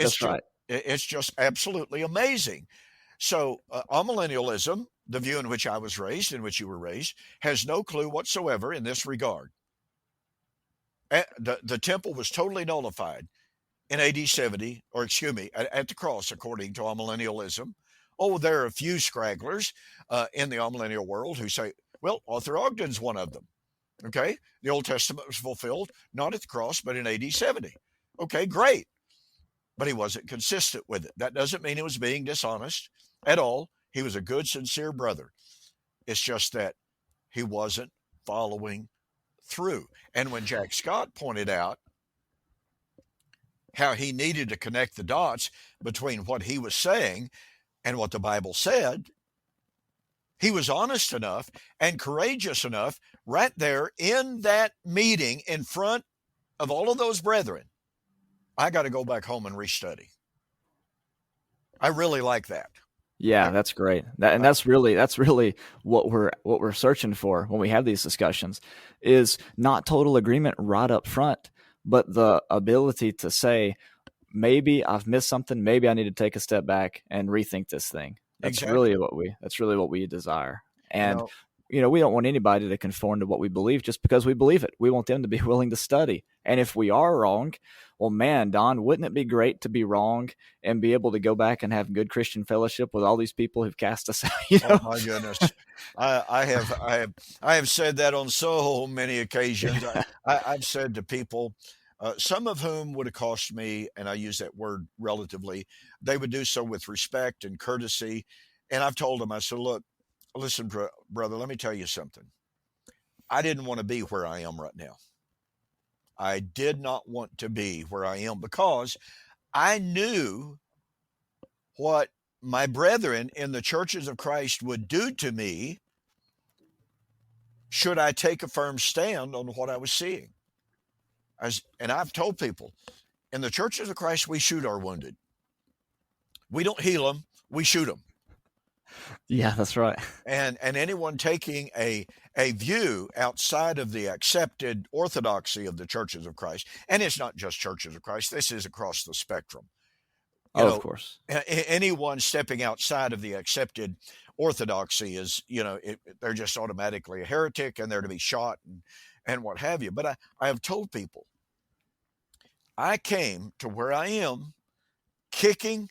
it's just absolutely amazing. So amillennialism, the view in which I was raised, in which you were raised, has no clue whatsoever in this regard. The temple was totally nullified in AD 70, or excuse me, at the cross, according to amillennialism. Oh, there are a few scragglers in the amillennial world who say, well, Arthur Ogden's one of them. Okay, the Old Testament was fulfilled, not at the cross, but in AD 70. Okay, great. But he wasn't consistent with it. That doesn't mean he was being dishonest at all. He was a good, sincere brother. It's just that he wasn't following through. And when Jack Scott pointed out how he needed to connect the dots between what he was saying and what the Bible said, he was honest enough and courageous enough right there in that meeting in front of all of those brethren. I got to go back home and restudy. I really like that. Yeah, that's great. That's really what we're searching for when we have these discussions, is not total agreement right up front, but the ability to say, maybe I've missed something, maybe I need to take a step back and rethink this thing. That's really what we desire. And we don't want anybody to conform to what we believe just because we believe it. We want them to be willing to study. And if we are wrong, well, man, Don, wouldn't it be great to be wrong and be able to go back and have good Christian fellowship with all these people who've cast us out? Oh my goodness, I have said that on so many occasions. I've said to people, some of whom would have cost me, and I use that word relatively, they would do so with respect and courtesy. And I've told them, I said, look, listen, brother, let me tell you something. I didn't want to be where I am right now. I did not want to be where I am because I knew what my brethren in the churches of Christ would do to me should I take a firm stand on what I was seeing. And I've told people, in the churches of Christ, we shoot our wounded. We don't heal them, we shoot them. Yeah, that's right. And anyone taking a view outside of the accepted orthodoxy of the churches of Christ, and it's not just churches of Christ, this is across the spectrum. Of course. Anyone stepping outside of the accepted orthodoxy is, they're just automatically a heretic and they're to be shot and what have you. But I have told people, I came to where I am kicking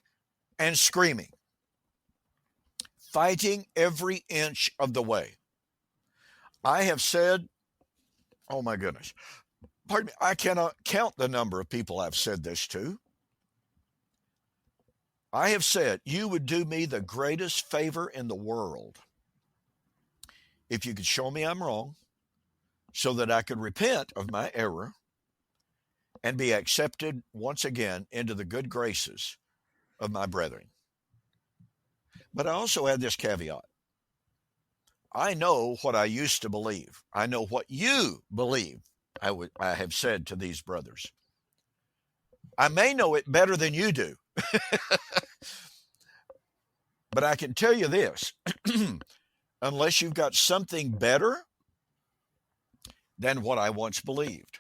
and screaming, fighting every inch of the way. I have said, oh my goodness, pardon me, I cannot count the number of people I've said this to. I have said, you would do me the greatest favor in the world if you could show me I'm wrong so that I could repent of my error and be accepted once again into the good graces of my brethren. But I also add this caveat. I know what I used to believe. I know what you believe, I have said to these brothers. I may know it better than you do. But I can tell you this, unless you've got something better than what I once believed,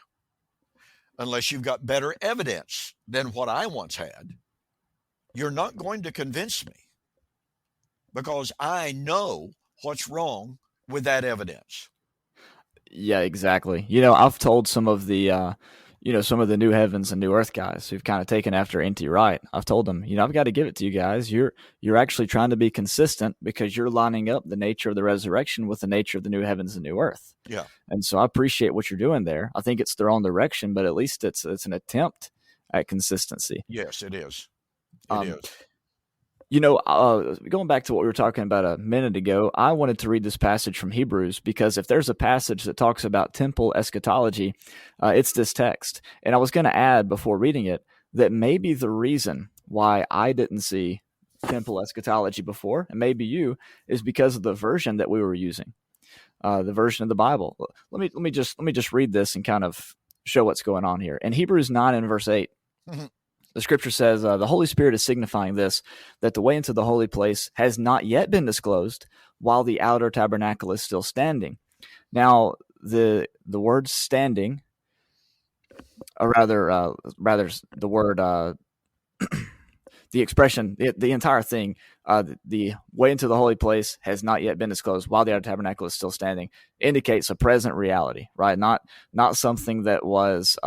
unless you've got better evidence than what I once had, you're not going to convince me because I know what's wrong with that evidence. Yeah, exactly. I've told some of the some of the New Heavens and New Earth guys who've kind of taken after N.T. Wright. I've told them, I've got to give it to you guys. You're actually trying to be consistent because you're lining up the nature of the resurrection with the nature of the New Heavens and New Earth. Yeah. And so I appreciate what you're doing there. I think it's the wrong direction, but at least it's an attempt at consistency. Yes, it is. It is. Going back to what we were talking about a minute ago, I wanted to read this passage from Hebrews because if there's a passage that talks about temple eschatology, it's this text. And I was going to add before reading it that maybe the reason why I didn't see temple eschatology before, and maybe you, is because of the version that we were using, the version of the Bible. Let me just read this and kind of show what's going on here. In Hebrews 9 and verse 8. Mm-hmm. The scripture says, the Holy Spirit is signifying this, that the way into the holy place has not yet been disclosed while the outer tabernacle is still standing. Now, the word standing, or rather the word, the expression, the entire thing, the way into the holy place has not yet been disclosed while the outer tabernacle is still standing, indicates a present reality, right? Not something that was...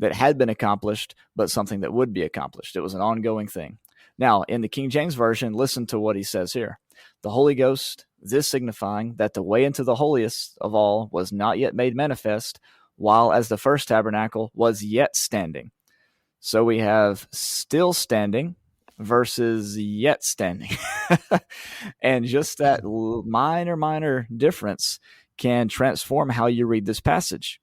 that had been accomplished, but something that would be accomplished. It was an ongoing thing. Now, in the King James Version, listen to what he says here. The Holy Ghost, this signifying that the way into the holiest of all was not yet made manifest, while as the first tabernacle was yet standing. So we have still standing versus yet standing. And just that minor difference can transform how you read this passage.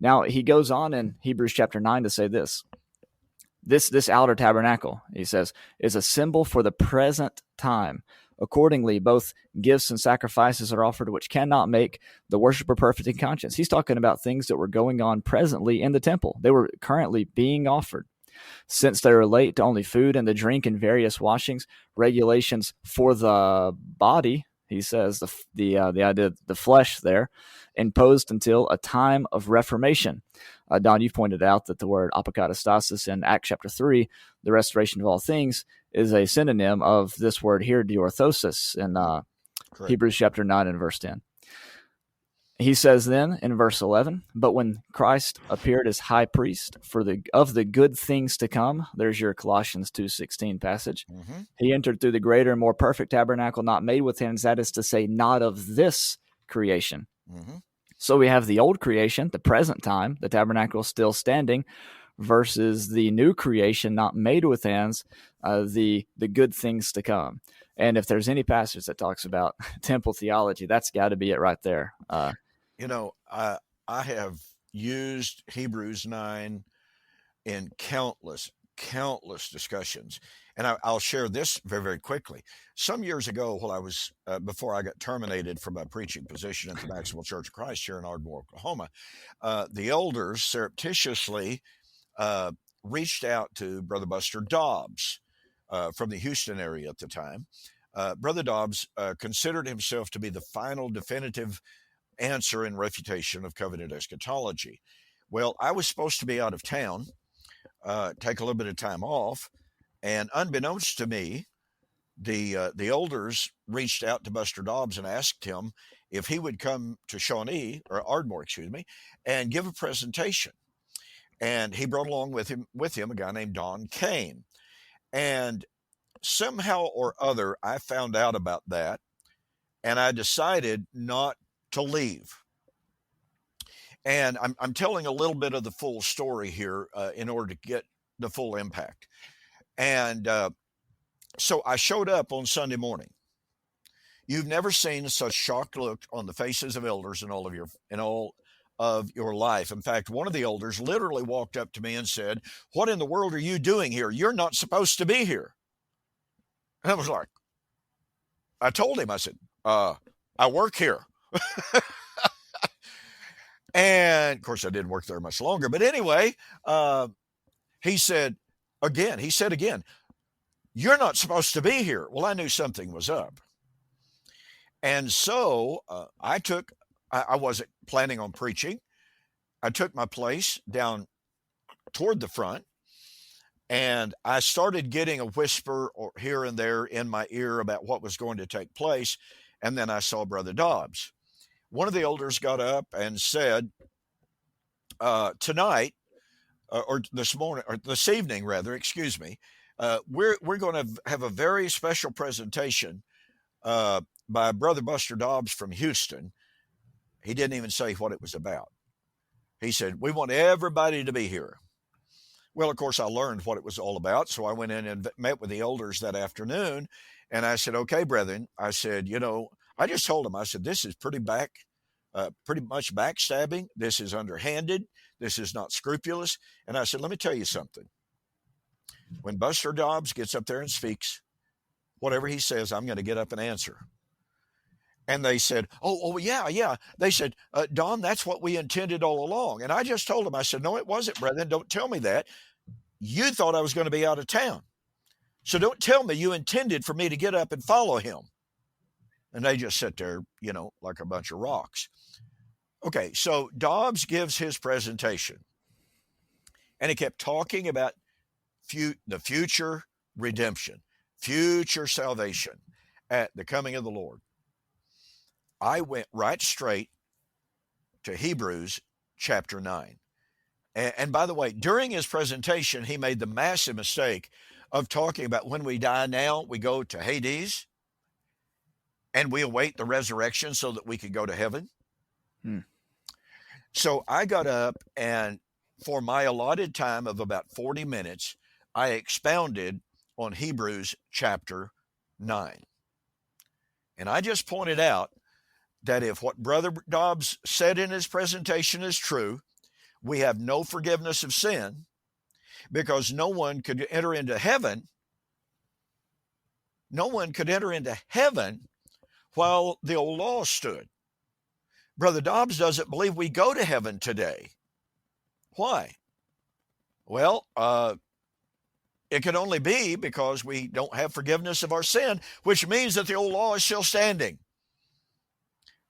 Now, he goes on in Hebrews chapter 9 to say this. This outer tabernacle, he says, is a symbol for the present time. Accordingly, both gifts and sacrifices are offered which cannot make the worshiper perfect in conscience. He's talking about things that were going on presently in the temple. They were currently being offered. Since they relate to only food and the drink and various washings, regulations for the body, he says, the idea of the flesh there, imposed until a time of reformation. Don, you've pointed out that the word apokatastasis in Acts chapter 3, the restoration of all things, is a synonym of this word here, diorthosis, in Hebrews chapter 9 and verse 10. He says then in verse 11, but when Christ appeared as high priest of the good things to come, there's your Colossians 2:16 passage, mm-hmm. He entered through the greater and more perfect tabernacle, not made with hands, that is to say, not of this creation. Mm-hmm. So we have the old creation, the present time, the tabernacle still standing, versus the new creation not made with hands, the good things to come. And if there's any passage that talks about temple theology, that's got to be it right there. I have used Hebrews 9 in countless discussions. And I'll share this very, very quickly. Some years ago, while I was, before I got terminated from my preaching position at the Maxwell Church of Christ here in Ardmore, Oklahoma, the elders surreptitiously reached out to Brother Buster Dobbs from the Houston area at the time. Brother Dobbs considered himself to be the final definitive answer in refutation of covenant eschatology. Well, I was supposed to be out of town, take a little bit of time off, and unbeknownst to me, the elders reached out to Buster Dobbs and asked him if he would come to Shawnee, or Ardmore, excuse me, and give a presentation. And he brought along with him a guy named Don Kane. And somehow or other, I found out about that, and I decided not to leave. And I'm telling a little bit of the full story here in order to get the full impact. And so I showed up on Sunday morning. You've never seen such shocked look on the faces of elders in all of your life. In fact, one of the elders literally walked up to me and said, "What in the world are you doing here? You're not supposed to be here." And I was like, I told him, I said, I work here. And of course, I didn't work there much longer. But anyway, he said again, "You're not supposed to be here." Well, I knew something was up. And so I wasn't planning on preaching. I took my place down toward the front, and I started getting a whisper or here and there in my ear about what was going to take place. And then I saw Brother Dobbs. One of the elders got up and said, tonight, or this morning, or this evening, rather, excuse me, we're going to have a very special presentation by Brother Buster Dobbs from Houston. He didn't even say what it was about. He said, "We want everybody to be here." Well, of course, I learned what it was all about. So I went in and met with the elders that afternoon. And I said, "Okay, brethren," I said, I just told them, I said, "This is pretty much backstabbing. This is underhanded. This is not scrupulous." And I said, "Let me tell you something. When Buster Dobbs gets up there and speaks, whatever he says, I'm going to get up and answer." And they said, oh, yeah. They said, "Don, that's what we intended all along." And I just told them, I said, "No, it wasn't, brethren. Don't tell me that. You thought I was going to be out of town. So don't tell me you intended for me to get up and follow him." And they just sit there, like a bunch of rocks. Okay, so Dobbs gives his presentation. And he kept talking about the future redemption, future salvation at the coming of the Lord. I went right straight to Hebrews chapter 9. And by the way, during his presentation, he made the massive mistake of talking about when we die now, we go to Hades and we await the resurrection so that we could go to heaven. So I got up, and for my allotted time of about 40 minutes, I expounded on Hebrews chapter 9. And I just pointed out that if what Brother Dobbs said in his presentation is true, we have no forgiveness of sin, because no one could enter into heaven. No one could enter into heaven while the old law stood. Brother Dobbs doesn't believe we go to heaven today. Why? Well, it could only be because we don't have forgiveness of our sin, which means that the old law is still standing.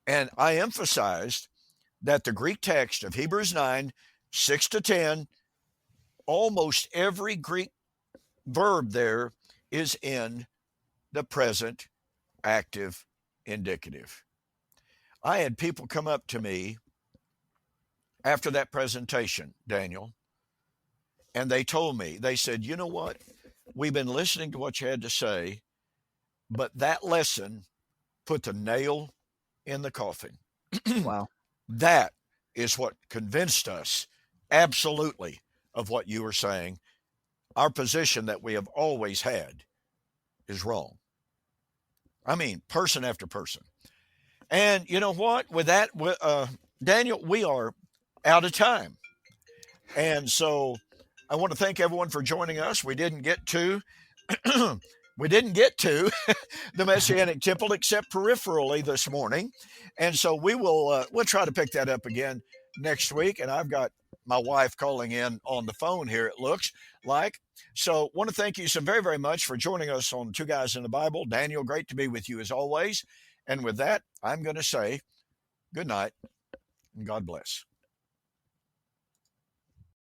And I emphasized that the Greek text of Hebrews 9, 6 to 10, almost every Greek verb there is in the present active indicative. I had people come up to me after that presentation, Daniel, and they told me, they said, "You know what? We've been listening to what you had to say, but that lesson put the nail in the coffin." Wow. That is what convinced us absolutely of what you were saying. Our position that we have always had is wrong. I mean, person after person. And you know what? With that, Daniel, we are out of time. And so I want to thank everyone for joining us. We didn't get to we didn't get to the Messianic Temple except peripherally this morning, and so we'll try to pick that up again next week. And I've got my wife calling in on the phone here. It looks like. So want to thank you so very very much for joining us on Two Guys in the Bible. Daniel, great to be with you as always. And with that, I'm going to say good night and God bless.